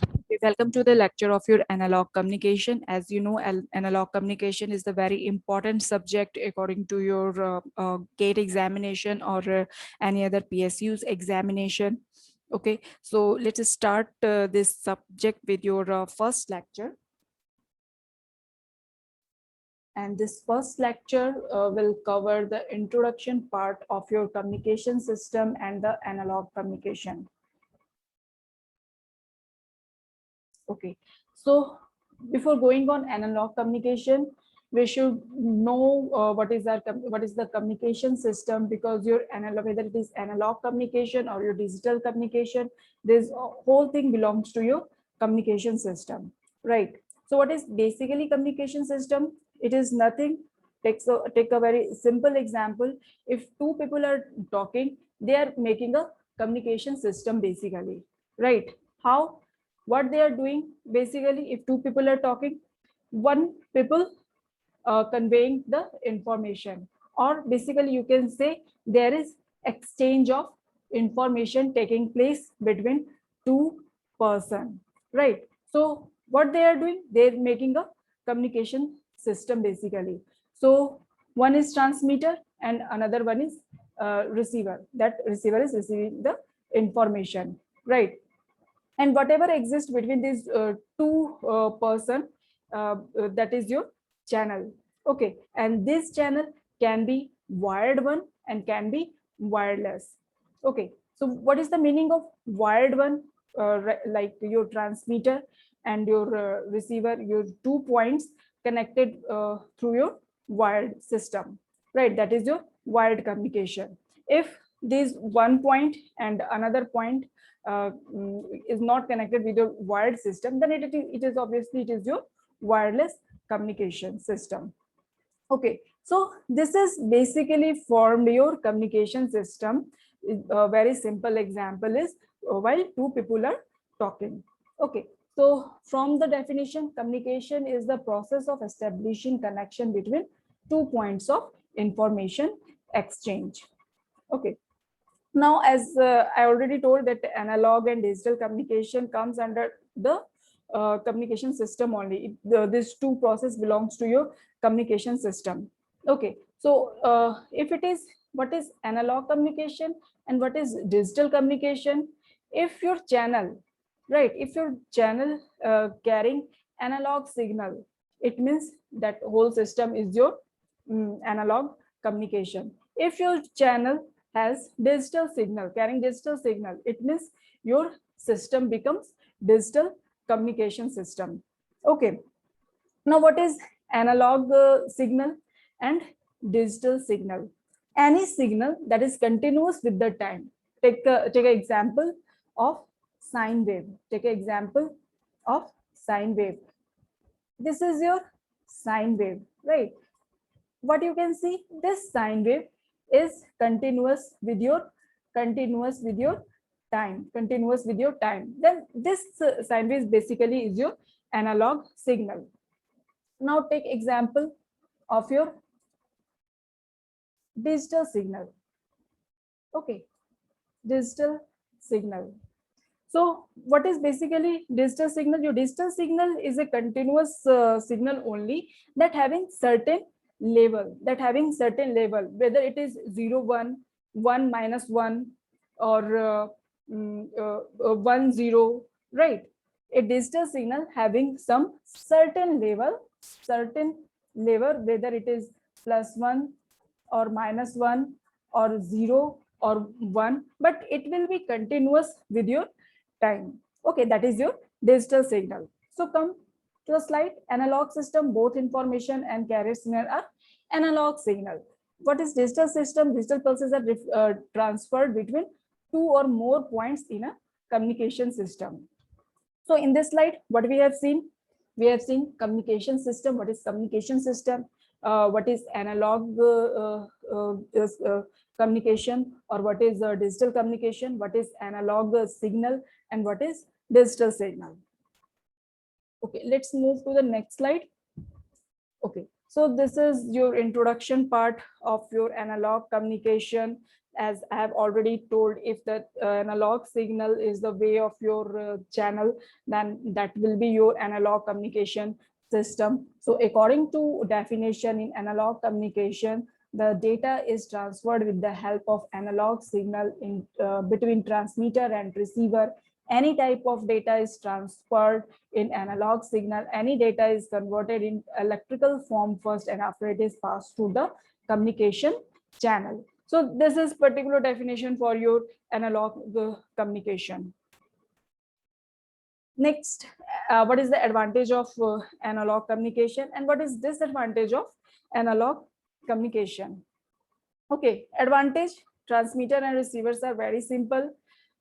Okay, welcome to the lecture of your analog communication. As you know, analog communication is the very important subject according to your GATE examination or any other PSU's examination. Okay, so let us start this subject with your first lecture. And this first lecture will cover the introduction part of your communication system and the analog communication. Okay, so before going on analog communication, we should know what is the communication system, because your analog, whether it is analog communication or your digital communication, this whole thing belongs to your communication system, right? So what is basically communication system? It is nothing. Take a very simple example. If two people are talking, they are making a communication system basically, right? How? What they are doing basically, if two people are talking, one people conveying the information, or basically you can say there is exchange of information taking place between two person, right? So what they are doing, they're making a communication system basically. So one is transmitter and another one is receiver. That receiver is receiving the information, right? And whatever exists between these two person, that is your channel. Okay, and this channel can be wired one and can be wireless. Okay, so what is the meaning of wired one? Like your transmitter and your receiver, your 2 points connected through your wired system, right? That is your wired communication. If this one point and another point is not connected with your wired system, then it is obviously it is your wireless communication system. Okay, so this is basically formed your communication system. A very simple example is while two people are talking. Okay, so from the definition, communication is the process of establishing connection between 2 points of information exchange. Okay, now, as I already told that analog and digital communication comes under the communication system only. This two process belongs to your communication system. Okay, so if it is, what is analog communication and what is digital communication? If your channel, right, if your channel carrying analog signal, it means that whole system is your analog communication. If your channel has digital signal, carrying digital signal, it means your system becomes digital communication system. Okay, now what is analog signal and digital signal? Any signal that is continuous with the time. Take an example of sine wave. Take an example of sine wave. This is your sine wave, right? What you can see, this sine wave is continuous with your time. Then this sine wave basically is your analog signal. Now take example of your digital signal. Okay, digital signal. So what is basically digital signal? Your digital signal is a continuous signal only, that having certain level, whether it is 0 1 1 minus 1 or 1 0, right? A digital signal having some certain level, whether it is +1 or -1 or 0 or 1, but it will be continuous with your time. Okay, that is your digital signal. So come to the slide. Analog system, both information and carrier signal are analog signal. What is digital system? Digital pulses are transferred between two or more points in a communication system. So in this slide, what we have seen? We have seen communication system. What is communication system? What is analog communication, or what is digital communication? What is analog signal and what is digital signal? Okay, let's move to the next slide. Okay, so this is your introduction part of your analog communication as I have already told, if the analog signal is the way of your channel, then that will be your analog communication system. So according to definition in analog communication, the data is transferred with the help of analog signal in between transmitter and receiver. Any type of data is transferred in analog signal. Any data is converted in electrical form first, and after it is passed through the communication channel. So this is particular definition for your analog communication. Next, what is the advantage of analog communication and what is disadvantage of analog communication? Okay, advantage: transmitter and receivers are very simple,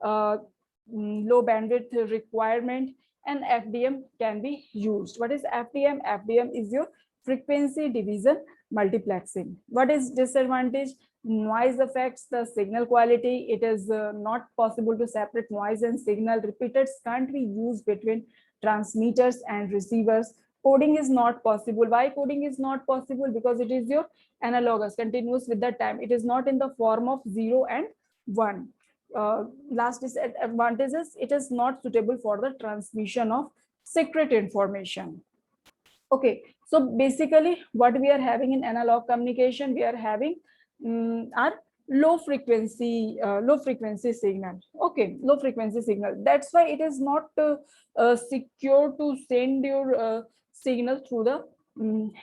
low bandwidth requirement, and FDM can be used. What is FDM? FDM is your frequency division multiplexing. What is disadvantage? Noise affects the signal quality. It is not possible to separate noise and signal. Repeaters can't be used between transmitters and receivers. Coding is not possible. Why coding is not possible? Because it is your analogous, continuous with the time. It is not in the form of 0 and 1. Last disadvantages: it is not suitable for the transmission of secret information. Okay, so basically what we are having in analog communication, we are having our low frequency signal. Okay, low frequency signal. That's why it is not secure to send your signal through the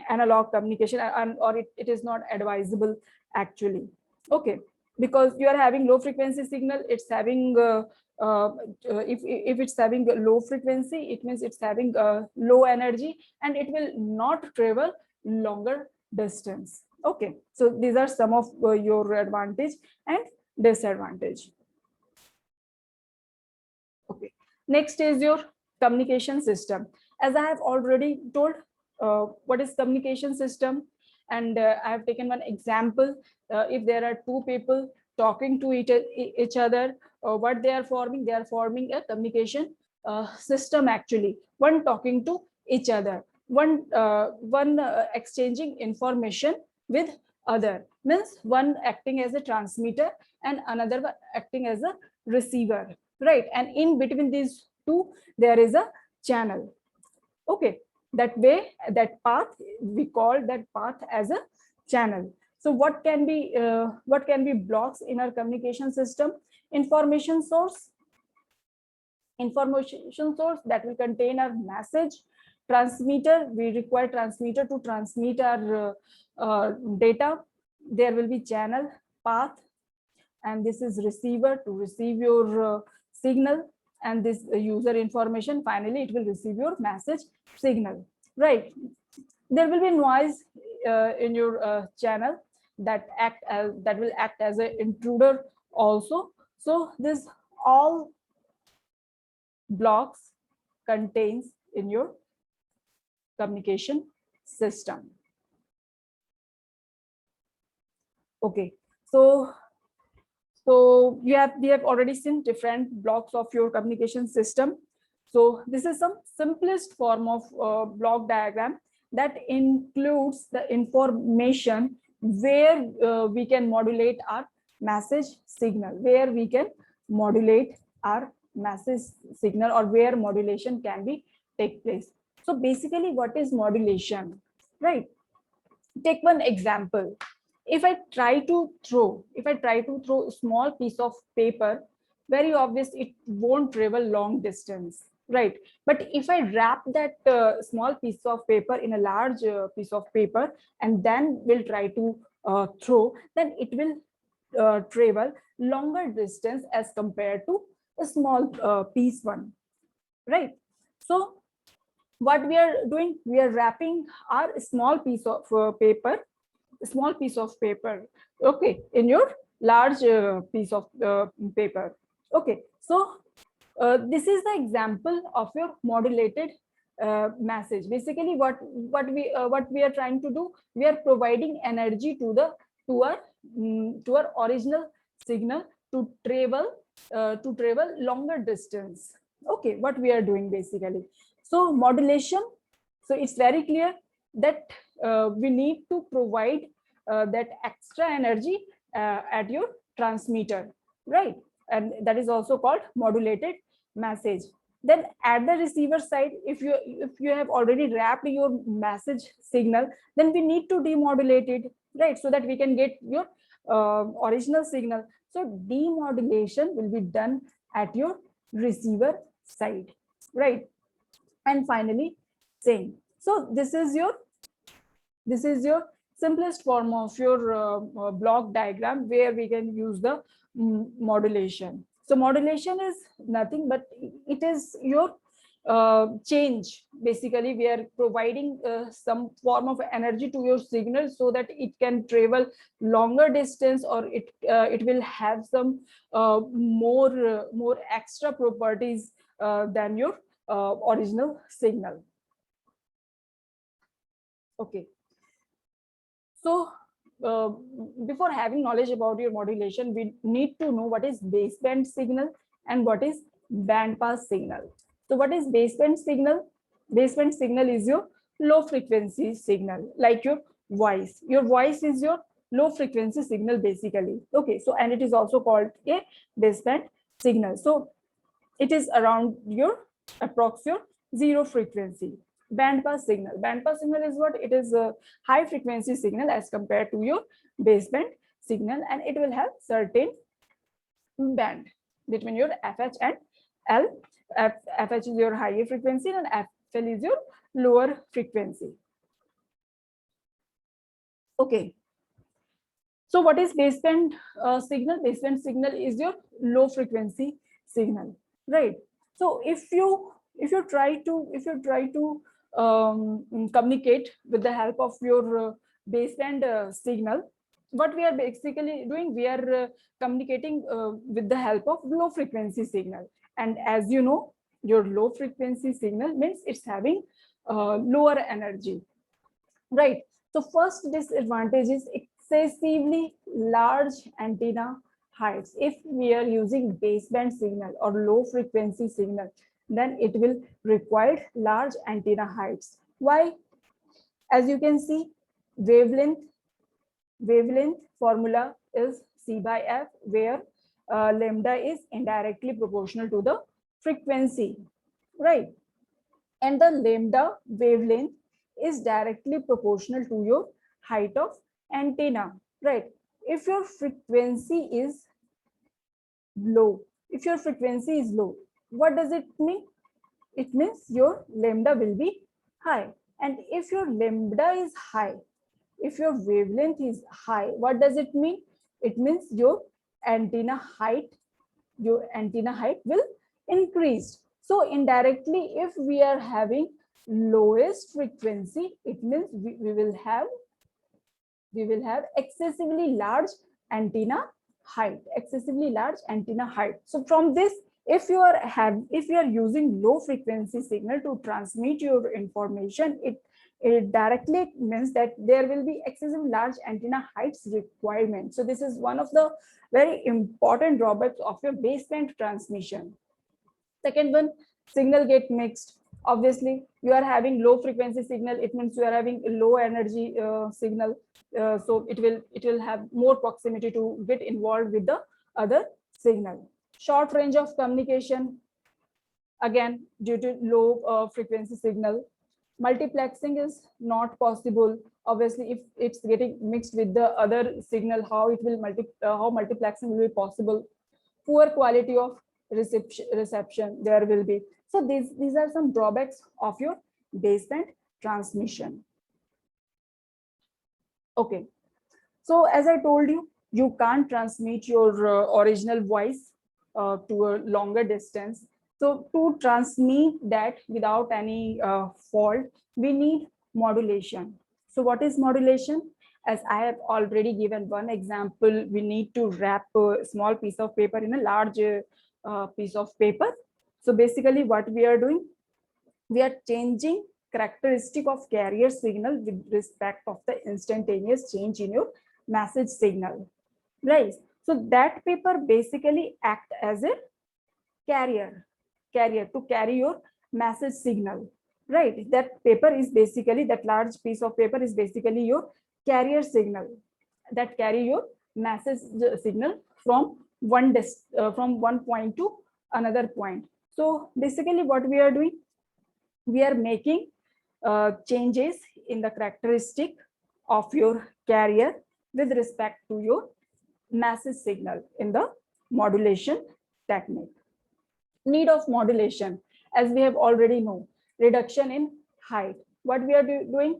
analog communication, or it is not advisable actually. Okay, because you are having low frequency signal, it's having if it's having a low frequency, it means it's having low energy and it will not travel longer distance. Okay, so these are some of your advantage and disadvantage. Okay, next is your communication system. As I have already told, what is communication system, and I have taken one example. If there are two people talking to each other, what they are forming a communication system actually. One talking to each other, one exchanging information with other, means one acting as a transmitter and another acting as a receiver, right? And in between these two there is a channel. Okay, that way, that path, we call that path as a channel. So what can be blocks in our communication system? Information source that will contain our message. Transmitter, we require transmitter to transmit our data. There will be channel, path, and this is receiver to receive your signal, and this user information, finally it will receive your message signal, right? There will be noise in your channel that will act as an intruder also. So this all blocks contains in your communication system. Okay, so we have already seen different blocks of your communication system. So this is some simplest form of block diagram that includes the information where we can modulate our message signal, or where modulation can be take place. So basically, what is modulation, right? Take one example. If I try to throw a small piece of paper, very obvious it won't travel long distance, right? But if I wrap that small piece of paper in a large piece of paper and then will try to throw, then it will travel longer distance as compared to a small piece one, right? So what we are doing, we are wrapping our small piece of paper, okay, in your large piece of paper. Okay, so this is the example of your modulated message. Basically what we are trying to do, we are providing energy to our original signal to travel longer distance. Okay, what we are doing basically. So modulation, so it's very clear that we need to provide that extra energy at your transmitter, right? And that is also called modulated message. Then at the receiver side, if you have already wrapped your message signal, then we need to demodulate it, right? So that we can get your original signal. So demodulation will be done at your receiver side, right? And finally, same. So this is your simplest form of your block diagram where we can use the modulation. So modulation is nothing but it is your change. Basically, we are providing some form of energy to your signal so that it can travel longer distance, or it will have some more extra properties than your original signal. Okay. So before having knowledge about your modulation, we need to know what is baseband signal and what is band pass signal. So what is baseband signal? Baseband signal is your low frequency signal, like your voice. Your voice is your low frequency signal basically. Okay, so and it is also called a baseband signal. So it is around your approximate zero frequency. Band pass signal. Band pass signal is what? It is a high frequency signal as compared to your baseband signal, and it will have certain band between your FH and L. FH is your higher frequency and FL is your lower frequency. Okay. So what is baseband signal? Baseband signal is your low frequency signal, right? So if you try to communicate with the help of your baseband signal, what we are basically doing, we are communicating with the help of low frequency signal. And as you know, your low frequency signal means it's having lower energy, right? So first disadvantage is excessively large antenna heights. If we are using baseband signal or low frequency signal, then it will require large antenna heights. Why? As you can see, wavelength formula is C by F, where lambda is indirectly proportional to the frequency, right? And the lambda wavelength is directly proportional to your height of antenna, right? If your frequency is low, what does it mean? It means your lambda will be high. And if your lambda is high, if your wavelength is high, what does it mean? It means your antenna height will increase. So indirectly, if we are having lowest frequency, it means we will have excessively large antenna height. So from this, if you are using low frequency signal to transmit your information, it directly means that there will be excessive large antenna heights requirement. So this is one of the very important drawbacks of your baseband transmission. Second one, signal get mixed. Obviously, you are having low frequency signal. It means you are having low energy signal. So it will have more proximity to get involved with the other signal. Short range of communication, again due to low frequency signal. Multiplexing is not possible. Obviously, if it's getting mixed with the other signal, how multiplexing will be possible? Poor quality of reception there will be. So these are some drawbacks of your baseband transmission. Okay, so as I told you, you can't transmit your original voice to a longer distance. So to transmit that without any fault, we need modulation. So what is modulation? As I have already given one example, we need to wrap a small piece of paper in a large piece of paper. So basically what we are doing, we are changing characteristic of carrier signal with respect of the instantaneous change in your message signal, right? So that paper basically act as a carrier to carry your message signal, right? That paper is basically, that large piece of paper is basically your carrier signal that carry your message signal from from one point to another point. So basically what we are doing, we are making changes in the characteristic of your carrier with respect to your message signal in the modulation technique. Need of modulation, as we have already know, reduction in height. What we are doing,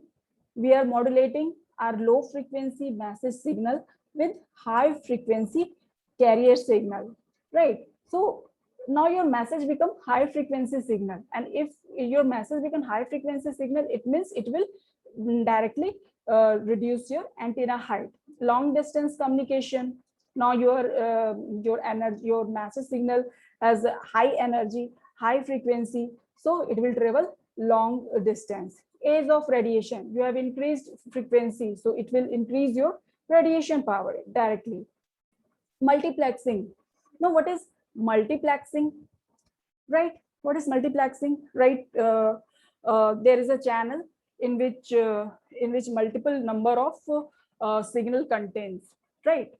we are modulating our low frequency message signal with high frequency carrier signal, right? So now your message become high frequency signal, and if your message become high frequency signal, it means it will directly reduce your antenna height. Long distance communication, now your energy, your message signal has high energy, high frequency, so it will travel long distance. Age of radiation, you have increased frequency, so it will increase your radiation power directly. Multiplexing, now what is multiplexing, right? What is multiplexing, right? There is a channel in which multiple number of signal contains, right?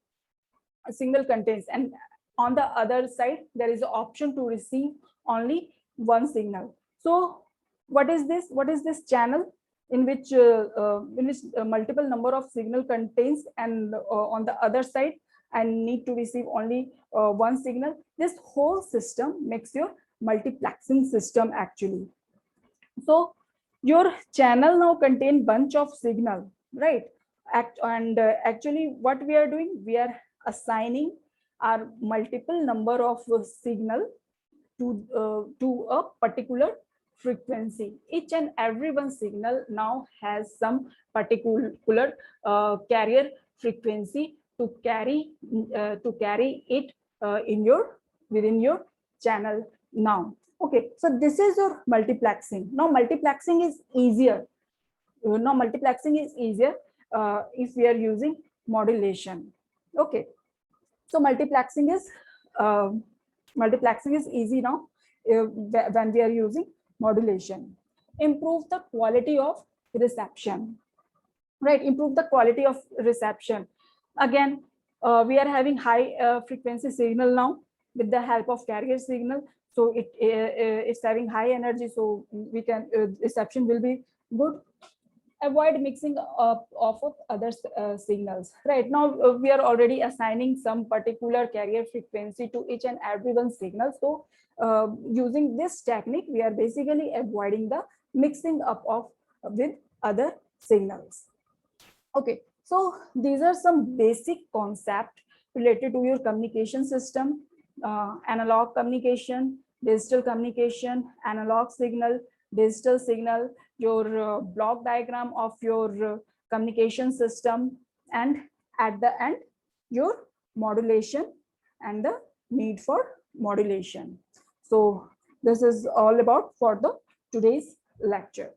A signal contains, and on the other side there is an option to receive only one signal. So what is this, what is this channel in which multiple number of signal contains, and on the other side I need to receive only one signal? This whole system makes your multiplexing system actually. So your channel now contain bunch of signal, right? Actually what we are doing, we are assigning our multiple number of signal to a particular frequency. Each and every one signal now has some particular carrier frequency to carry it within your channel now. Okay, so this is your multiplexing. Now multiplexing is easier. If we are using modulation. Okay, so multiplexing is easy now when we are using modulation. Improve the quality of reception, right? Improve the quality of reception. Again, we are having high frequency signal now with the help of carrier signal, so it's having high energy, so we can reception will be good. Avoid mixing up of other signals. Right now we are already assigning some particular carrier frequency to each and every one signal. So using this technique, we are basically avoiding the mixing up of with other signals. Okay, so these are some basic concepts related to your communication system: analog communication, digital communication, analog signal, digital signal, your block diagram of your communication system, and at the end your modulation and the need for modulation. So this is all about for the today's lecture.